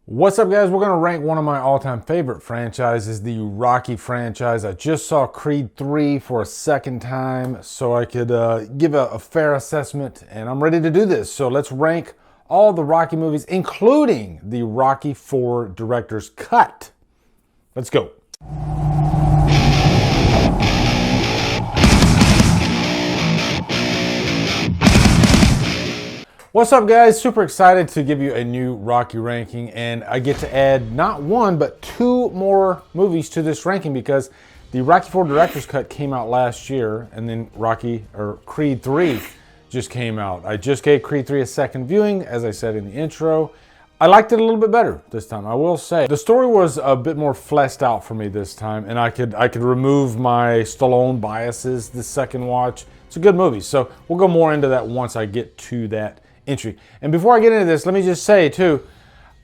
What's up, guys? We're going to rank one of my all-time favorite franchises, the Rocky franchise. I just saw Creed 3 for a second time so I could give a fair assessment, and I'm ready to do this. So let's rank all the Rocky movies, including the Rocky 4 director's cut. Let's go. What's up, guys? Super excited to give you a new Rocky ranking, and I get to add not one but two more movies to this ranking because the Rocky 4 director's cut came out last year, and then Creed 3 just came out. I just gave Creed 3 a second viewing, as I said in the intro. I liked it a little bit better this time, I will say. The story was a bit more fleshed out for me this time, and I could remove my Stallone biases this second watch. It's a good movie, so we'll go more into that once I get to that entry. And before I get into this, let me just say too,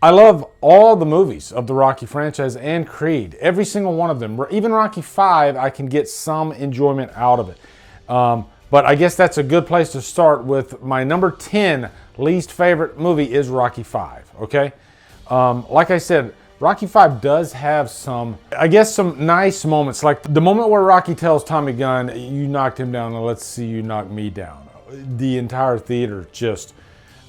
I love all the movies of the Rocky franchise and Creed. Every single one of them. Even Rocky 5, I can get some enjoyment out of it. But I guess that's a good place to start with. My number 10 least favorite movie is Rocky 5, okay? Like I said, Rocky 5 does have some nice moments. Like the moment where Rocky tells Tommy Gunn, "You knocked him down, now let's see you knock me down." The entire theater just...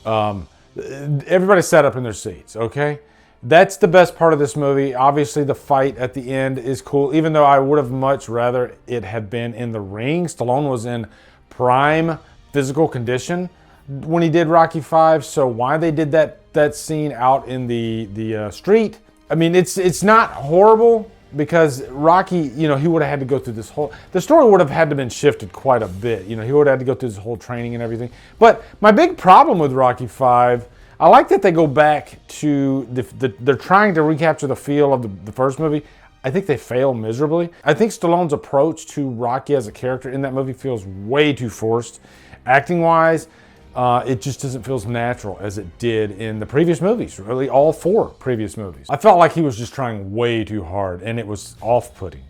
everybody sat up in their seats, okay? That's the best part of this movie. Obviously, the fight at the end is cool, even though I would have much rather it had been in the ring. Stallone was in prime physical condition when he did Rocky 5, so why they did that scene out in the street, I mean, it's not horrible, because Rocky, you know, he would have had to go through this whole... The story would have had to been shifted quite a bit. You know, he would have had to go through this whole training and everything. But my big problem with Rocky 5, I like that they go back to... they're trying to recapture the feel of the first movie. I think they fail miserably. I think Stallone's approach to Rocky as a character in that movie feels way too forced. Acting-wise, it just doesn't feel as natural as it did in the previous movies, really all four previous movies. I felt like he was just trying way too hard, and it was off-putting.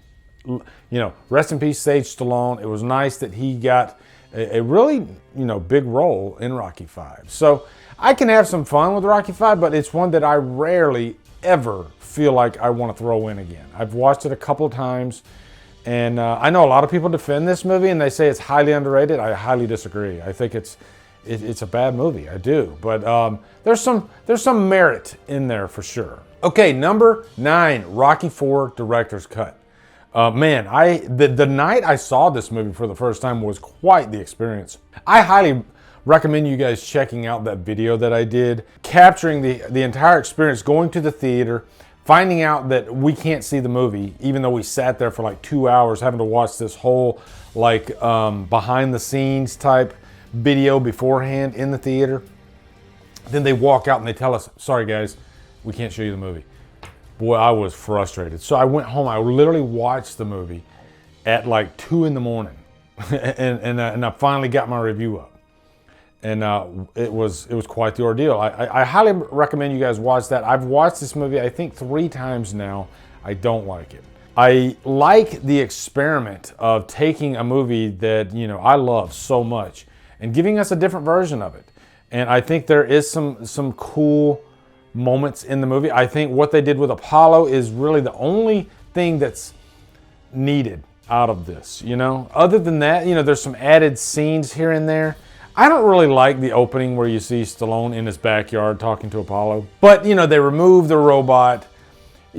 You know, rest in peace, Sage Stallone. It was nice that he got a really, you know, big role in Rocky 5. So I can have some fun with Rocky 5, but it's one that I rarely ever feel like I want to throw in again. I've watched it a couple of times, and I know a lot of people defend this movie, and they say it's highly underrated. I highly disagree. I think it's a bad movie, I do, but there's some merit in there for sure. Okay, number 9, Rocky 4 director's cut. Man, the night I saw this movie for the first time was quite the experience. I highly recommend you guys checking out that video that I did, capturing the entire experience, going to the theater, finding out that we can't see the movie, even though we sat there for like 2 hours having to watch this whole like behind the scenes type video beforehand in the theater. Then they walk out and they tell us, "Sorry guys, we can't show you the movie." Boy, I was frustrated. So I went home. I literally watched the movie at like 2 in the morning, and I finally got my review up. And it was quite the ordeal. I highly recommend you guys watch that. I've watched this movie I think 3 times now. I don't like it. I like the experiment of taking a movie that, you know, I love so much and giving us a different version of it. And I think there is some cool moments in the movie. I think what they did with Apollo is really the only thing that's needed out of this, you know? Other than that, you know, there's some added scenes here and there. I don't really like the opening where you see Stallone in his backyard talking to Apollo. But, you know, they remove the robot.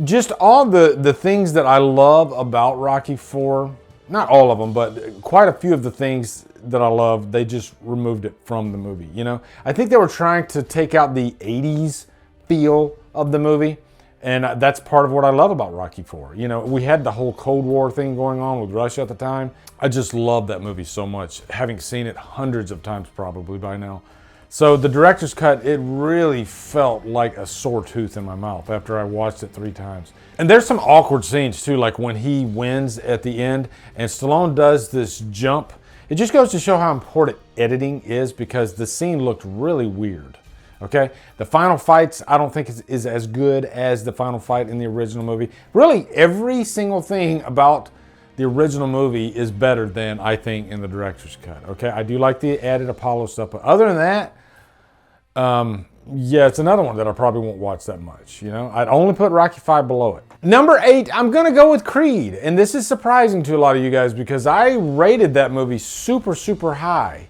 Just all the things that I love about Rocky 4, not all of them, but quite a few of the things that I love, they just removed it from the movie, you know? I think they were trying to take out the 80s feel of the movie, and that's part of what I love about Rocky 4. You know, we had the whole Cold War thing going on with Russia at the time. I just love that movie so much, having seen it hundreds of times probably by now. So the director's cut, it really felt like a sore tooth in my mouth after I watched it 3 times. And there's some awkward scenes too, like when he wins at the end and Stallone does this jump. It just goes to show how important editing is, because the scene looked really weird, okay? The final fights, I don't think is as good as the final fight in the original movie. Really, every single thing about the original movie is better than I think in the director's cut, okay? I do like the added Apollo stuff, but other than that, yeah, it's another one that I probably won't watch that much. You know, I'd only put Rocky 5 below it. Number 8, I'm going to go with Creed. And this is surprising to a lot of you guys because I rated that movie super, super high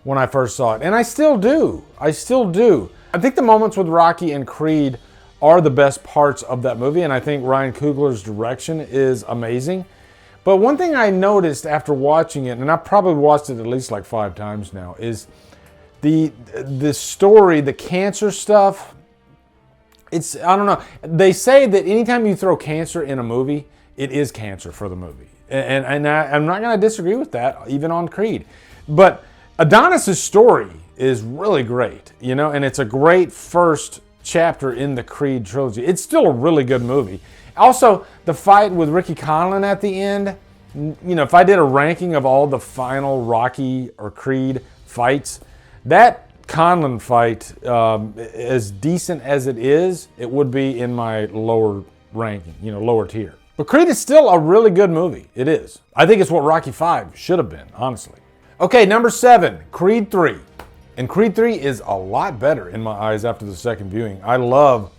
when I first saw it. And I still do. I still do. I think the moments with Rocky and Creed are the best parts of that movie. And I think Ryan Coogler's direction is amazing. But one thing I noticed after watching it, and I've probably watched it at least like 5 times now, is the story, the cancer stuff. It's, I don't know. They say that anytime you throw cancer in a movie, it is cancer for the movie. And I'm not going to disagree with that, even on Creed. But Adonis's story is really great, you know, and it's a great first chapter in the Creed trilogy. It's still a really good movie. Also, the fight with Ricky Conlon at the end, you know, if I did a ranking of all the final Rocky or Creed fights, that Conlon fight, as decent as it is, it would be in my lower ranking, you know, lower tier. But Creed is still a really good movie. It is. I think it's what Rocky 5 should have been, honestly. Okay, number 7, Creed 3. And Creed 3 is a lot better in my eyes after the second viewing. I love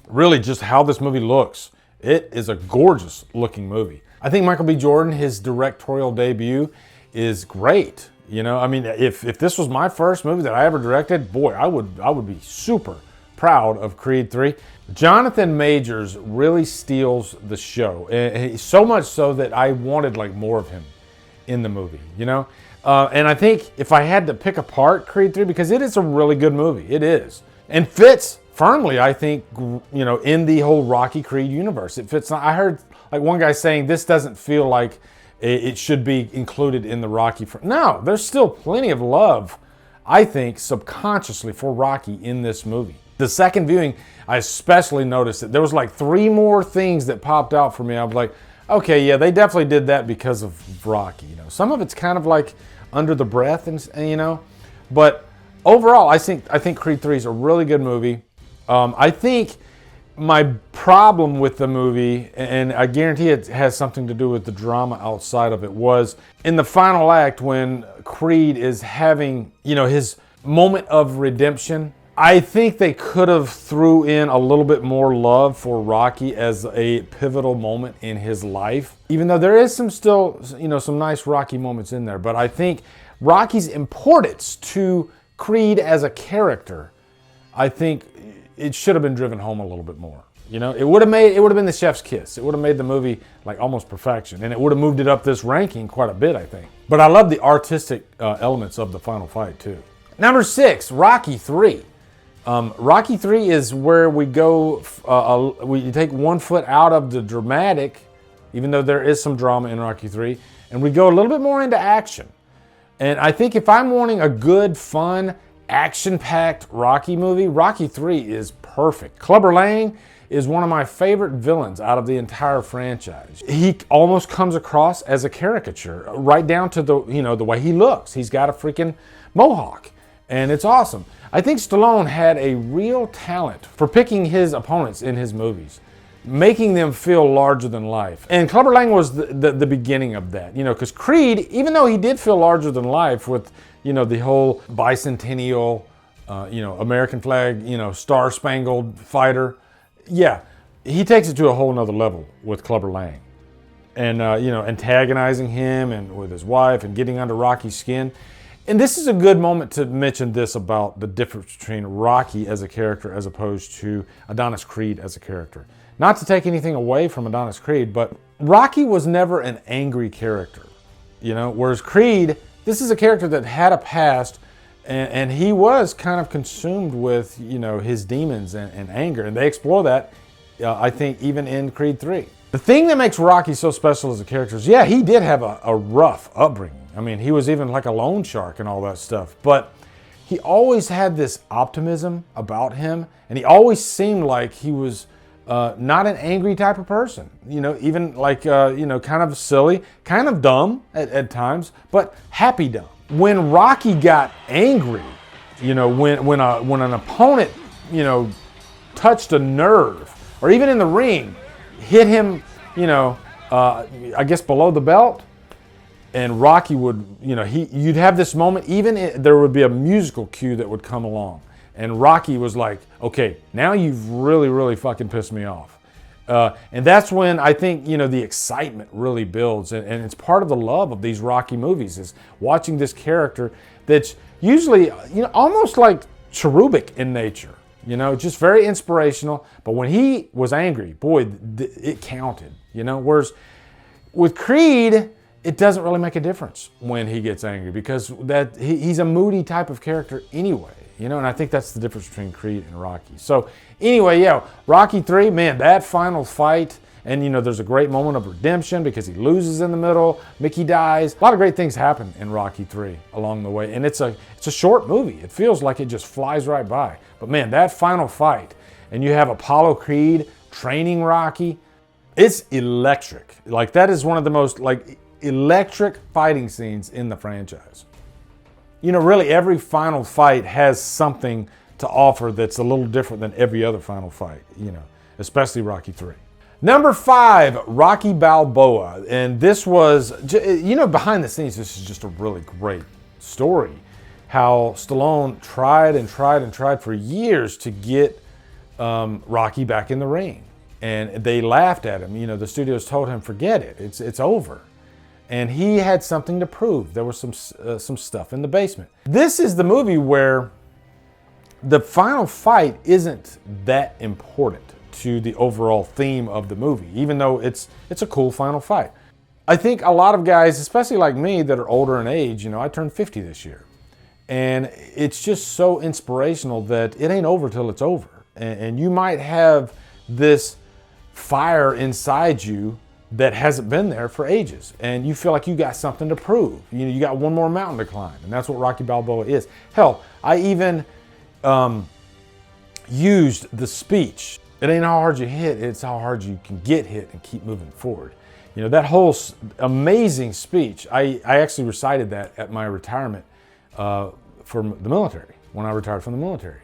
really just how this movie looks. It is a gorgeous looking movie. I think Michael B. Jordan, his directorial debut, is great. You know, I mean, if this was my first movie that I ever directed, boy, I would be super proud of Creed 3. Jonathan Majors really steals the show, and so much so that I wanted like more of him in the movie, you know? And I think if I had to pick apart Creed 3, because it is a really good movie, it is, and fits firmly, I think, you know, in the whole Rocky Creed universe. It fits. I heard like one guy saying this doesn't feel like it should be included in the Rocky. No, there's still plenty of love, I think, subconsciously for Rocky in this movie. The second viewing, I especially noticed that there was like 3 more things that popped out for me. I was like, okay, yeah, they definitely did that because of Rocky. You know, some of it's kind of like under the breath, and you know, but overall, I think Creed 3 is a really good movie. I think my problem with the movie, and I guarantee it has something to do with the drama outside of it, was in the final act when Creed is having, you know, his moment of redemption. I think they could have threw in a little bit more love for Rocky as a pivotal moment in his life, even though there is some still, you know, some nice Rocky moments in there. But I think Rocky's importance to Creed as a character, I think it should have been driven home a little bit more. You know, it would have been the chef's kiss. It would have made the movie like almost perfection, and it would have moved it up this ranking quite a bit, I think. But I love the artistic elements of the final fight too. Number 6, Rocky 3. Rocky 3 is where we go, we take one foot out of the dramatic, even though there is some drama in Rocky 3, and we go a little bit more into action. And I think if I'm wanting a good, fun, action-packed Rocky movie, Rocky 3 is perfect. Clubber Lang is one of my favorite villains out of the entire franchise. He almost comes across as a caricature, right down to the, you know, the way he looks. He's got a freaking mohawk, and it's awesome. I think Stallone had a real talent for picking his opponents in his movies, making them feel larger than life. And Clubber Lang was the beginning of that, you know, because Creed, even though he did feel larger than life with, you know, the whole bicentennial, you know, American flag, you know, star-spangled fighter, yeah, he takes it to a whole nother level with Clubber Lang. And, you know, antagonizing him and with his wife and getting under Rocky's skin. And this is a good moment to mention this about the difference between Rocky as a character as opposed to Adonis Creed as a character. Not to take anything away from Adonis Creed, but Rocky was never an angry character, you know, whereas Creed, this is a character that had a past, and he was kind of consumed with, you know, his demons and anger, and they explore that, I think, even in Creed 3. The thing that makes Rocky so special as a character is, yeah, he did have a rough upbringing. I mean, he was even like a loan shark and all that stuff, but he always had this optimism about him, and he always seemed like he was not an angry type of person, you know, even like, you know, kind of silly, kind of dumb at times, but happy dumb. When Rocky got angry, you know, when an opponent, you know, touched a nerve, or even in the ring, hit him, you know, I guess below the belt, and Rocky would, you know, you'd have this moment, there would be a musical cue that would come along. And Rocky was like, okay, now you've really, really fucking pissed me off. And that's when I think, the excitement really builds. And it's part of the love of these Rocky movies is watching this character that's usually, almost like cherubic in nature, just very inspirational. But when he was angry, boy, it counted, Whereas with Creed, it doesn't really make a difference when he gets angry because he's a moody type of character anyway, and I think that's the difference between Creed and Rocky. So anyway, yeah, Rocky 3, man, that final fight, and there's a great moment of redemption because he loses in the middle, Mickey dies. A lot of great things happen in Rocky 3 along the way, and it's a short movie. It feels like it just flies right by. But man, that final fight, and you have Apollo Creed training Rocky, it's electric. Like that is one of the most electric fighting scenes in the franchise. Really every final fight has something to offer that's a little different than every other final fight, especially Rocky 3. Number 5, Rocky Balboa. And this was, behind the scenes, this is just a really great story. How Stallone tried and tried and tried for years to get Rocky back in the ring. And they laughed at him. The studios told him, forget it, it's over. And he had something to prove. There was some stuff in the basement. This is the movie where the final fight isn't that important to the overall theme of the movie, even though it's a cool final fight. I think a lot of guys, especially like me that are older in age, I turned 50 this year. And it's just so inspirational that it ain't over till it's over. And you might have this fire inside you that hasn't been there for ages, and you feel like you got something to prove. You got one more mountain to climb, and that's what Rocky Balboa is. Hell, I even used the speech. It ain't how hard you hit, it's how hard you can get hit and keep moving forward. That whole amazing speech, I actually recited that at my retirement for the military, when I retired from the military.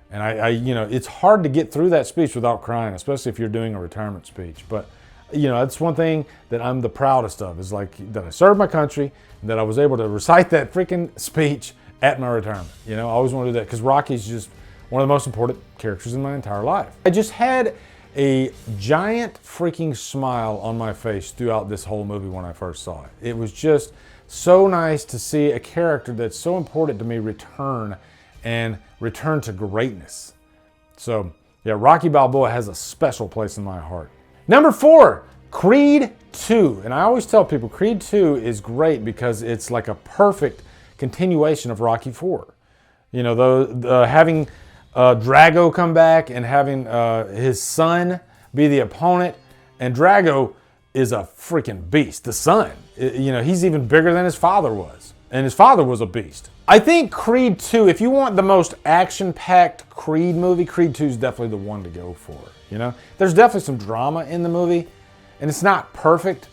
And I it's hard to get through that speech without crying, especially if you're doing a retirement speech. But that's one thing that I'm the proudest of is that I served my country and that I was able to recite that freaking speech at my retirement. I always want to do that because Rocky's just one of the most important characters in my entire life. I just had a giant freaking smile on my face throughout this whole movie when I first saw it. It was just so nice to see a character that's so important to me return to greatness. So yeah, Rocky Balboa has a special place in my heart. Number 4, Creed 2. And I always tell people Creed 2 is great because it's like a perfect continuation of Rocky 4. Having Drago come back and having his son be the opponent. And Drago is a freaking beast. The son, he's even bigger than his father was. And his father was a beast. I think Creed 2, if you want the most action-packed Creed movie, Creed 2 is definitely the one to go for. There's definitely some drama in the movie, and it's not perfect,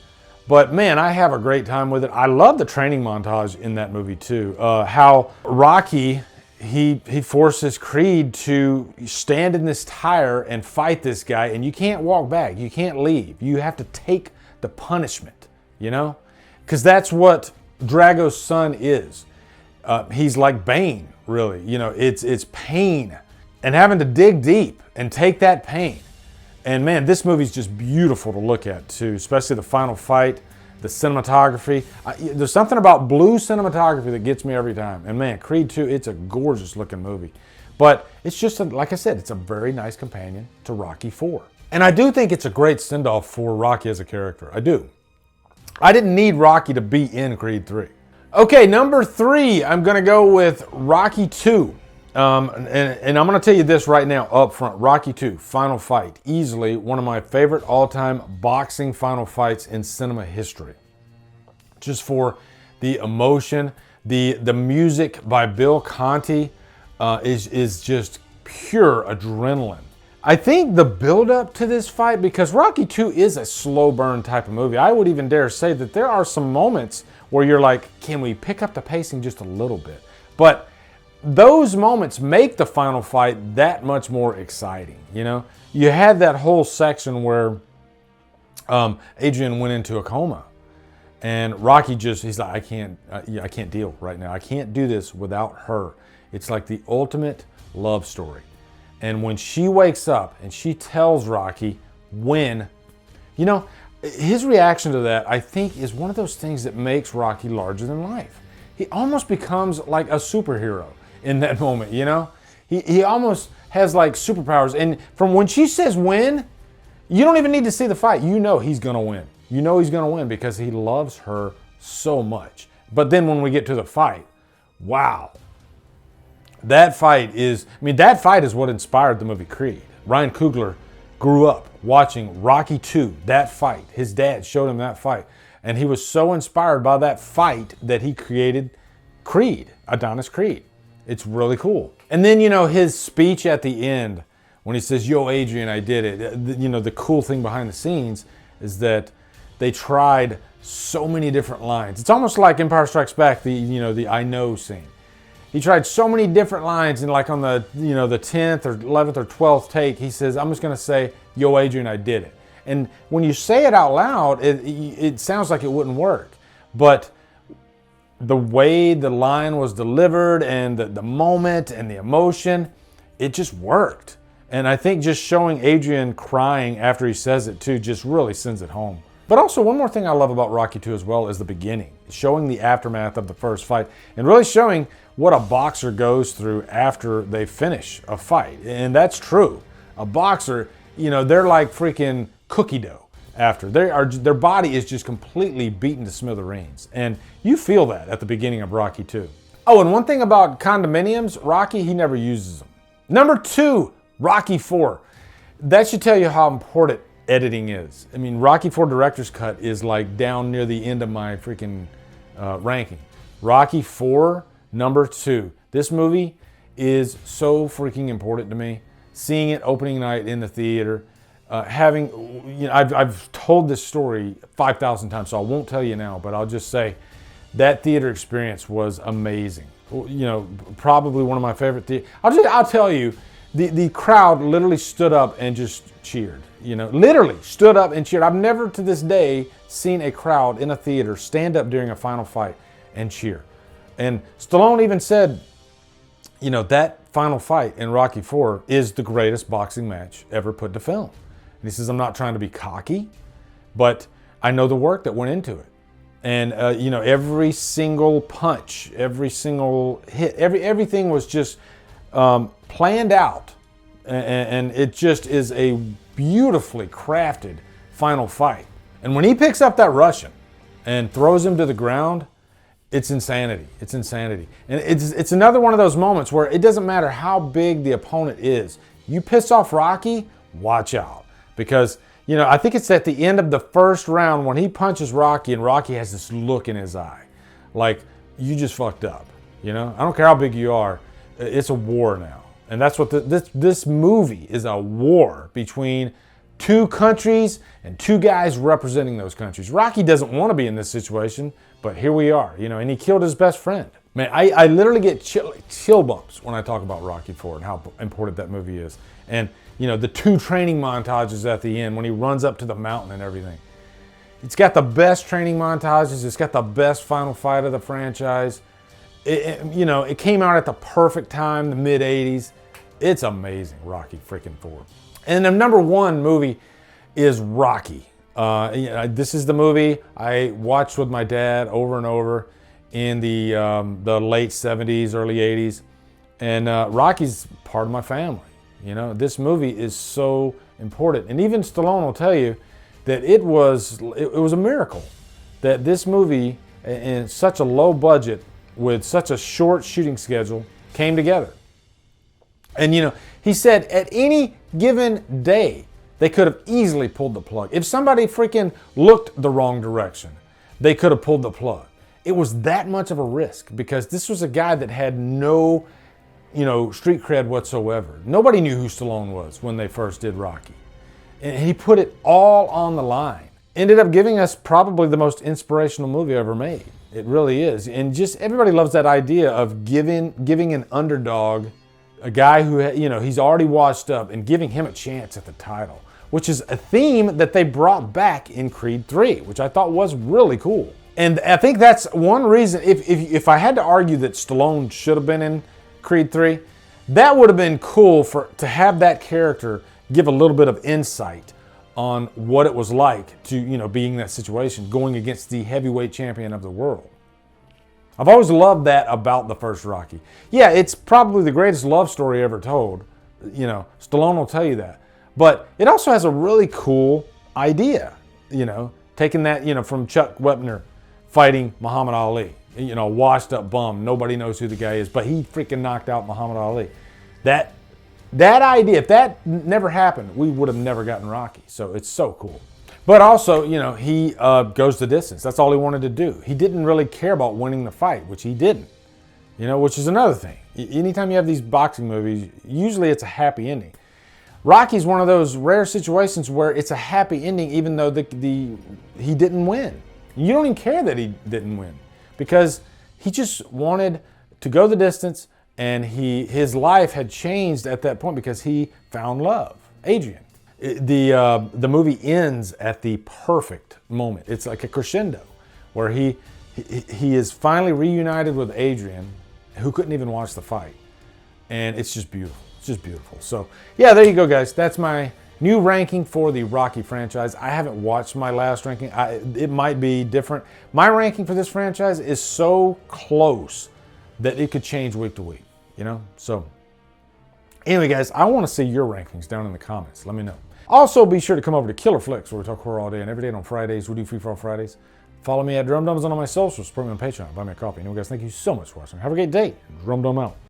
but man, I have a great time with it. I love the training montage in that movie too. How Rocky, he forces Creed to stand in this tire and fight this guy, and you can't walk back, you can't leave. You have to take the punishment, because that's what Drago's son is. He's like Bane, really. It's pain and having to dig deep and take that pain. And man, this movie's just beautiful to look at too, especially the final fight, the cinematography. There's something about blue cinematography that gets me every time. And man, Creed 2, it's a gorgeous looking movie. But it's just, like I said, it's a very nice companion to Rocky 4. And I do think it's a great send-off for Rocky as a character. I do. I didn't need Rocky to be in Creed 3. Okay, number 3, I'm gonna go with Rocky 2. And I'm going to tell you this right now up front. Rocky 2, final fight. Easily one of my favorite all-time boxing final fights in cinema history. Just for the emotion. The music by Bill Conti is just pure adrenaline. I think the build-up to this fight, because Rocky 2 is a slow burn type of movie, I would even dare say that there are some moments where you're like, can we pick up the pacing just a little bit? But those moments make the final fight that much more exciting. You had that whole section where Adrian went into a coma, and Rocky he's like, I can't deal right now. I can't do this without her. It's like the ultimate love story. And when she wakes up and she tells Rocky when, you know, his reaction to that, I think, is one of those things that makes Rocky larger than life. He almost becomes like a superhero in that moment, you know? He almost has like superpowers. And from when she says win, you don't even need to see the fight. You know he's gonna win. You know he's gonna win because he loves her so much. But then when we get to the fight, wow. That fight is what inspired the movie Creed. Ryan Coogler grew up watching Rocky II, that fight. His dad showed him that fight. And he was so inspired by that fight that he created Creed, Adonis Creed. It's really cool. And then, you know, his speech at the end, when he says, "Yo, Adrian, I did it." You know, the cool thing behind the scenes is that they tried so many different lines. It's almost like Empire Strikes Back, the I know scene. He tried so many different lines, and like on the, the 10th or 11th or 12th take, he says, "I'm just gonna say, 'Yo, Adrian, I did it.'" And when you say it out loud, it sounds like it wouldn't work. But the way the line was delivered and the moment and the emotion, it just worked. And I think just showing Adrian crying after he says it too just really sends it home. But also, one more thing I love about Rocky II as well is the beginning, showing the aftermath of the first fight and really showing what a boxer goes through after they finish a fight. And that's true. A boxer, they're like freaking cookie dough after. Their body is just completely beaten to smithereens. And you feel that at the beginning of Rocky II. Oh, and one thing about condominiums, Rocky, he never uses them. Number 2, Rocky IV. That should tell you how important editing is. I mean, Rocky IV Director's Cut is like down near the end of my freaking ranking. Rocky IV, number 2. This movie is so freaking important to me. Seeing it opening night in the theater, I've told this story 5,000 times, so I won't tell you now, but I'll just say that theater experience was amazing. Probably one of my favorite theaters. I'll tell you, the crowd literally stood up and just cheered. Literally stood up and cheered. I've never to this day seen a crowd in a theater stand up during a final fight and cheer. And Stallone even said, that final fight in Rocky IV is the greatest boxing match ever put to film. And he says, "I'm not trying to be cocky, but I know the work that went into it. And, every single punch, every single hit, everything was just planned out. And it just is a beautifully crafted final fight. And when he picks up that Russian and throws him to the ground, it's insanity. It's insanity. And it's another one of those moments where it doesn't matter how big the opponent is. You piss off Rocky, watch out. Because, I think it's at the end of the first round when he punches Rocky and Rocky has this look in his eye. Like, you just fucked up. I don't care how big you are. It's a war now. And that's what this movie is, a war between two countries and two guys representing those countries. Rocky doesn't want to be in this situation, but here we are, and he killed his best friend. Man, I literally get chill bumps when I talk about Rocky IV and how important that movie is. And, the 2 training montages at the end when he runs up to the mountain and everything. It's got the best training montages. It's got the best final fight of the franchise. It came out at the perfect time, the mid-'80s. It's amazing, Rocky freaking IV. And the number 1 movie is Rocky. This is the movie I watched with my dad over and over in the late 70s, early 80s. And Rocky's part of my family. This movie is so important. And even Stallone will tell you that it was a miracle that this movie, in such a low budget, with such a short shooting schedule, came together. And he said at any given day, they could have easily pulled the plug. If somebody freaking looked the wrong direction, they could have pulled the plug. It was that much of a risk because this was a guy that had no, street cred whatsoever. Nobody knew who Stallone was when they first did Rocky. And he put it all on the line. Ended up giving us probably the most inspirational movie ever made. It really is. And just everybody loves that idea of giving an underdog, a guy who, he's already washed up, and giving him a chance at the title, which is a theme that they brought back in Creed 3, which I thought was really cool. And I think that's one reason, if I had to argue that Stallone should have been in Creed 3, That would have been cool to have that character give a little bit of insight on what it was like to, you know, being in that situation, going against the heavyweight champion of the world. I've always loved that about the first Rocky. Yeah, it's probably the greatest love story ever told. You know, Stallone will tell you that. But it also has a really cool idea, you know, taking that, you know, from Chuck Wepner fighting Muhammad Ali. You know, washed up bum. Nobody knows who the guy is, but he freaking knocked out Muhammad Ali. That idea, if that never happened, we would have never gotten Rocky. So it's so cool. But also, you know, he goes the distance. That's all he wanted to do. He didn't really care about winning the fight, which he didn't. You know, which is another thing. Anytime you have these boxing movies, usually it's a happy ending. Rocky's one of those rare situations where it's a happy ending even though he didn't win. You don't even care that he didn't win because he just wanted to go the distance, and his life had changed at that point because he found love, Adrian. The movie ends at the perfect moment. It's like a crescendo where he is finally reunited with Adrian, who couldn't even watch the fight. And it's just beautiful. It's just beautiful. So yeah, there you go, guys. That's my new ranking for the Rocky franchise. I haven't watched my last ranking. It might be different. My ranking for this franchise is so close that it could change week to week, you know? So anyway, guys, I want to see your rankings down in the comments. Let me know. Also, be sure to come over to Killer Flicks, where we talk horror all day and every day. And on Fridays, we do Free For All Fridays. Follow me at Drumdums on all my socials. Support me on Patreon. Buy me a coffee. Anyway, guys, thank you so much for watching. Have a great day. Drumdum out.